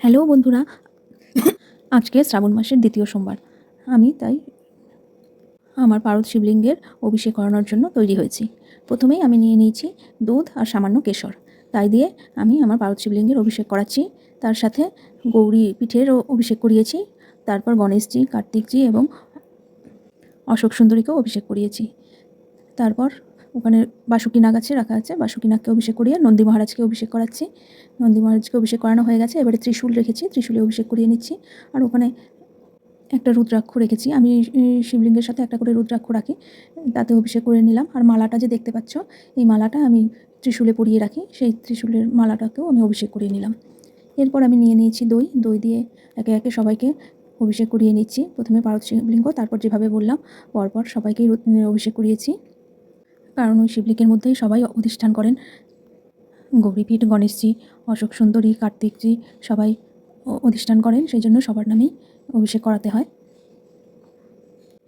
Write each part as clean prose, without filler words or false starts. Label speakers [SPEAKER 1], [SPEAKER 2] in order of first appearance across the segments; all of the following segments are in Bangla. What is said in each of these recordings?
[SPEAKER 1] হ্যালো বন্ধুরা, আজকে শ্রাবণ মাসের দ্বিতীয় সোমবার। আমি তাই আমার পারদ শিবলিঙ্গের অভিষেক করানোর জন্য তৈরি হয়েছি। প্রথমেই আমি নিয়ে নিয়েছি দুধ আর সামান্য কেশর। তাই দিয়ে আমি আমার পারদ শিবলিঙ্গের অভিষেক করাচ্ছি। তার সাথে গৌরী পীঠেরও অভিষেক করিয়েছি। তারপর গণেশজি, কার্তিকজি এবং অশোক সুন্দরীকেও অভিষেক করিয়েছি। তারপর ওখানে বাসুকিনাগ আছে, রাখা আছে, বাসুকিনাগকে অভিষেক করিয়ে নন্দী মহারাজকে অভিষেক করাচ্ছি। নন্দী মহারাজকে অভিষেক করানো হয়ে গেছে। এবারে ত্রিশূল রেখেছি, ত্রিশূলে অভিষেক করিয়ে নিচ্ছি। আর ওখানে একটা রুদ্রাক্ষ রেখেছি। আমি শিবলিঙ্গের সাথে একটা করে রুদ্রাক্ষ রাখি, তাতে অভিষেক করে নিলাম। আর মালাটা যে দেখতে পাচ্ছ, এই মালাটা আমি ত্রিশূলে পরিয়ে রাখি, সেই ত্রিশূলের মালাটাকেও আমি অভিষেক করিয়ে নিলাম। এরপর আমি নিয়ে নিয়েছি দই, দই দিয়ে একে একে সবাইকে অভিষেক করিয়ে নিচ্ছি। প্রথমে পারদ শিবলিঙ্গ, তারপর যেভাবে বললাম পরপর সবাইকেই অভিষেক করিয়েছি। কারণ ওই শিবলিঙ্গের মধ্যেই সবাই অধিষ্ঠান করেন। গৌরীপীঠ, গণেশজি, অশোক সুন্দরী, কার্তিকজি সবাই অধিষ্ঠান করেন, সেই জন্য সবার নামেই অভিষেক করাতে হয়।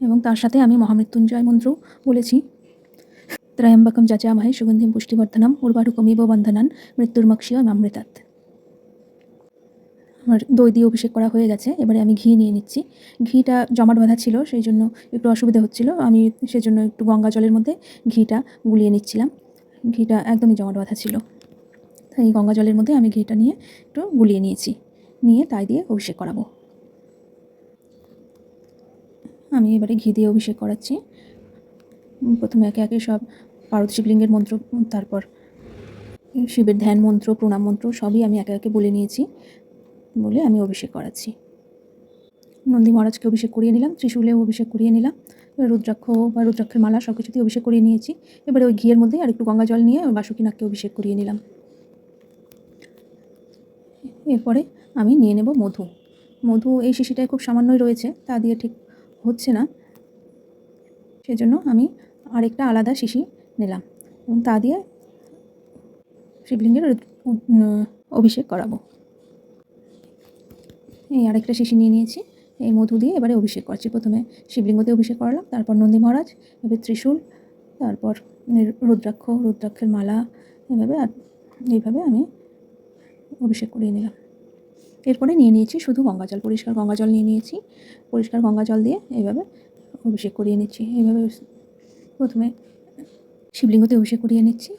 [SPEAKER 1] এবং তার সাথে আমি মহামৃত্যুঞ্জয় মন্ত্র বলেছি। ত্রয়ম্বকম যজামহে সুগন্ধিম পুষ্টিবর্ধনম উর্বারুকমিব বন্ধনান মৃত্যুর্মক্ষীয় মামৃতাৎ। আমার দই দিয়ে অভিষেক করা হয়ে গেছে। এবারে আমি ঘি নিয়ে নিচ্ছি। ঘিটা জমাট বাঁধা ছিল, সেই জন্য একটু অসুবিধা হচ্ছিল। আমি সেজন্য একটু গঙ্গা জলের মধ্যে ঘিটা গুলিয়ে নিচ্ছিলাম। ঘিটা একদমই জমাট বাঁধা ছিল, তাই গঙ্গা জলের মধ্যে আমি ঘিটা নিয়ে একটু গুলিয়ে নিয়েছি। নিয়ে তাই দিয়ে অভিষেক করাবো। আমি এবারে ঘি দিয়ে অভিষেক করাচ্ছি। প্রথমে একে একে সব পারদ শিবলিঙ্গের মন্ত্র, তারপর শিবের ধ্যান মন্ত্র, প্রণাম মন্ত্র সবই আমি একে একে বলে নিয়েছি, বলে আমি অভিষেক করাচ্ছি। নন্দী মহারাজকে অভিষেক করিয়ে নিলাম, ত্রিশূলেও অভিষেক করিয়ে নিলাম, রুদ্রাক্ষ বা রুদ্রাক্ষের মালা সব কিছুতেই অভিষেক করিয়ে নিয়েছি। এবারে ওই ঘিয়ের মধ্যে আর একটু গঙ্গা জল নিয়ে বাসুকিনাগকে অভিষেক করিয়ে নিলাম। এরপরে আমি নিয়ে নেব মধু। মধু এই শিশিটায় খুব সামান্যই রয়েছে, তা দিয়ে ঠিক হচ্ছে না, সেজন্য আমি আরেকটা আলাদা শিশি নিলাম এবং তা দিয়ে শিবলিঙ্গের অভিষেক করাবো। এই আরেকটা শিশি নিয়ে নিয়েছি। এই মধু দিয়ে এবারে অভিষেক করছি। প্রথমে শিবলিঙ্গতে অভিষেক করালাম, তারপর নন্দী মহারাজ, এবার ত্রিশূল, তারপর রুদ্রাক্ষ, রুদ্রাক্ষের মালা, এভাবে আর এইভাবে আমি অভিষেক করিয়ে নিলাম। এরপরে নিয়ে নিয়েছি শুধু গঙ্গা জল, পরিষ্কার গঙ্গা জল নিয়ে নিয়েছি। পরিষ্কার গঙ্গা জল দিয়ে এইভাবে অভিষেক করিয়ে নিচ্ছি। এইভাবে প্রথমে শিবলিঙ্গতে অভিষেক করিয়ে নিচ্ছি,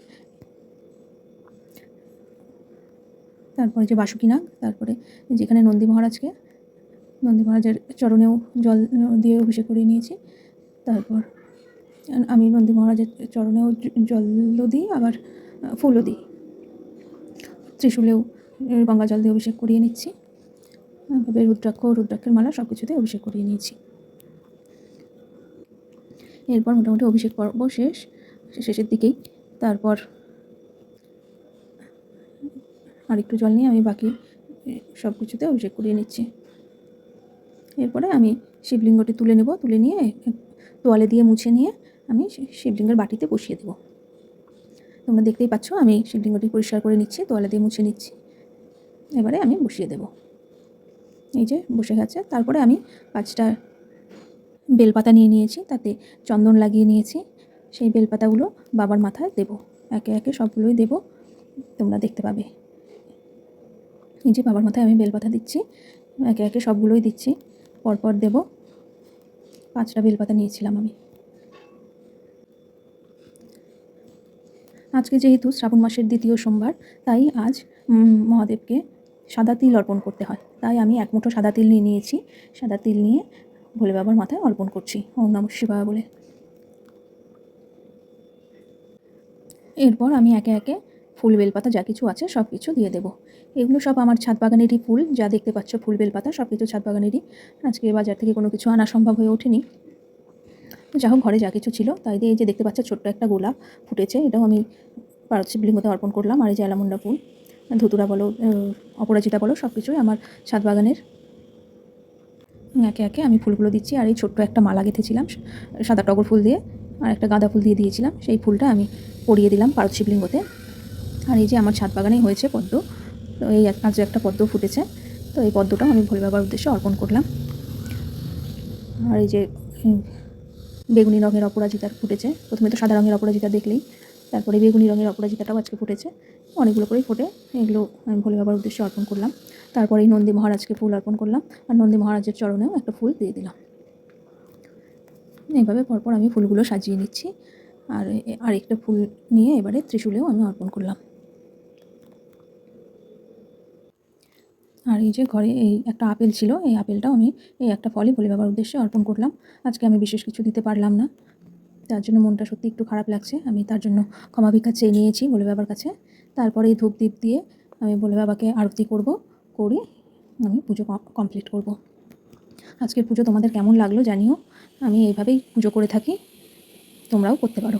[SPEAKER 1] তারপরে যে বাসুকিনাগ, তারপরে যেখানে নন্দী মহারাজের চরণেও জল দিয়ে অভিষেক করিয়ে নিয়েছি। তারপর আমি নন্দী মহারাজের চরণেও জলও দিই, আবার ফুলও দিই। ত্রিশূলেও গঙ্গা জল দিয়ে অভিষেক করিয়ে নিচ্ছি। এভাবে রুদ্রাক্ষের মালা সব কিছুতে অভিষেক করিয়ে নিয়েছি। এরপর মোটামুটি অভিষেক পর্ব শেষের দিকেই। তারপর আরেকটু জল নিয়ে আমি বাকি সব কিছুতে অভিষেক করিয়ে নিচ্ছি। এরপরে আমি শিবলিঙ্গটি তুলে নেব, তুলে নিয়ে তোয়ালে দিয়ে মুছে নিয়ে আমি শিবলিঙ্গের বাটিতে বসিয়ে দেব। তোমরা দেখতেই পাচ্ছ আমি শিবলিঙ্গটি পরিষ্কার করে নিচ্ছি, তোয়ালে দিয়ে মুছে নিচ্ছি। এবারে আমি বসিয়ে দেব। এই যে বসে গেছে। তারপরে আমি 5টা বেলপাতা নিয়ে নিয়েছি, তাতে চন্দন লাগিয়ে নিয়েছি। সেই বেলপাতাগুলো বাবার মাথায় দেব, একে একে সবগুলোই দেব, তোমরা দেখতে পাবে। এই যে বাবার মাথায় আমি বেলপাতা দিচ্ছি, একে একে সবগুলোই দিচ্ছি, পরপর দেব। 5টা বেলপাতা নিয়েছিলাম আমি। আজকে যেহেতু শ্রাবণ মাসের দ্বিতীয় সোমবার, তাই আজ মহাদেবকে সাদা তিল অর্পণ করতে হয়, তাই আমি 1 মুঠো সাদা তিল নিয়ে নিয়েছি। সাদা তিল নিয়ে ভোলে বাবার মাথায় অর্পণ করছি ওম নমঃ শিবায় বলে। এরপর আমি একে একে ফুল বেলপাতা যা কিছু আছে সব কিছু দিয়ে দেব। এগুলো সব আমার ছাদ বাগানেরই ফুল, যা দেখতে পাচ্ছ ফুল বেলপাতা সব কিছু ছাদ বাগানেরই। আজকে বাজার থেকে কোনো কিছু আনা সম্ভব হয়ে ওঠেনি, যা হোক ঘরে যা কিছু ছিল তাই দিয়ে। এই যে দেখতে পাচ্ছ ছোট্ট একটা গোলাপ ফুটেছে, এটাও আমি পারদ শিবলিঙ্গতে অর্পণ করলাম। আর এই যে অ্যালামন্ডা ফুল, ধুতুরা বলো, অপরাজিতা বলো, সব কিছুই আমার ছাদ বাগানের। একে একে আমি ফুলগুলো দিচ্ছি। আর এই ছোট্ট একটা মালা গেঁথেছিলাম সাদা টগর ফুল দিয়ে, আর একটা গাঁদা ফুল দিয়ে দিয়েছিলাম, সেই ফুলটা আমি পরিয়ে দিলাম পারদ শিবলিঙ্গতে। আর এই যে আমার ছাদ বাগানেই হয়েছে পদ্ম, তো এই আজ একটা পদ্ম ফুটেছে, তো এই পদ্মটাও আমি ভোলে বাবার উদ্দেশ্যে অর্পণ করলাম। আর এই যে বেগুনি রঙের অপরাজিতা ফুটেছে, প্রথমে তো সাদা রঙের অপরাজিতা দেখলেই, তারপরে বেগুনি রঙের অপরাজিতাটাও আজকে ফুটেছে, অনেকগুলো করেই ফোটে। এগুলো আমি ভোলে বাবার উদ্দেশ্যে অর্পণ করলাম। তারপরেই নন্দী মহারাজকে ফুল অর্পণ করলাম, আর নন্দী মহারাজের চরণেও একটা ফুল দিয়ে দিলাম। এইভাবে পরপর আমি ফুলগুলো সাজিয়ে নিচ্ছি। আর আরেকটা ফুল নিয়ে এবারে ত্রিশূলেও আমি অর্পণ করলাম। আর এই যে ঘরে এই একটা আপেল ছিল, এই আপেলটাও আমি এই একটা ফলই ভোলে বাবার উদ্দেশ্যে অর্পণ করলাম। আজকে আমি বিশেষ কিছু দিতে পারলাম না, তার জন্য মনটা সত্যি একটু খারাপ লাগছে। আমি তার জন্য ক্ষমা ভিক্ষা চেয়ে নিয়েছি ভোলে বাবার কাছে। তারপরে এই ধূপ দ্বীপ দিয়ে আমি ভোলে বাবাকে আরতি করব, করে আমি পুজো কমপ্লিট করব। আজকের পুজো তোমাদের কেমন লাগলো জানিও। আমি এইভাবেই পুজো করে থাকি, তোমরাও করতে পারো।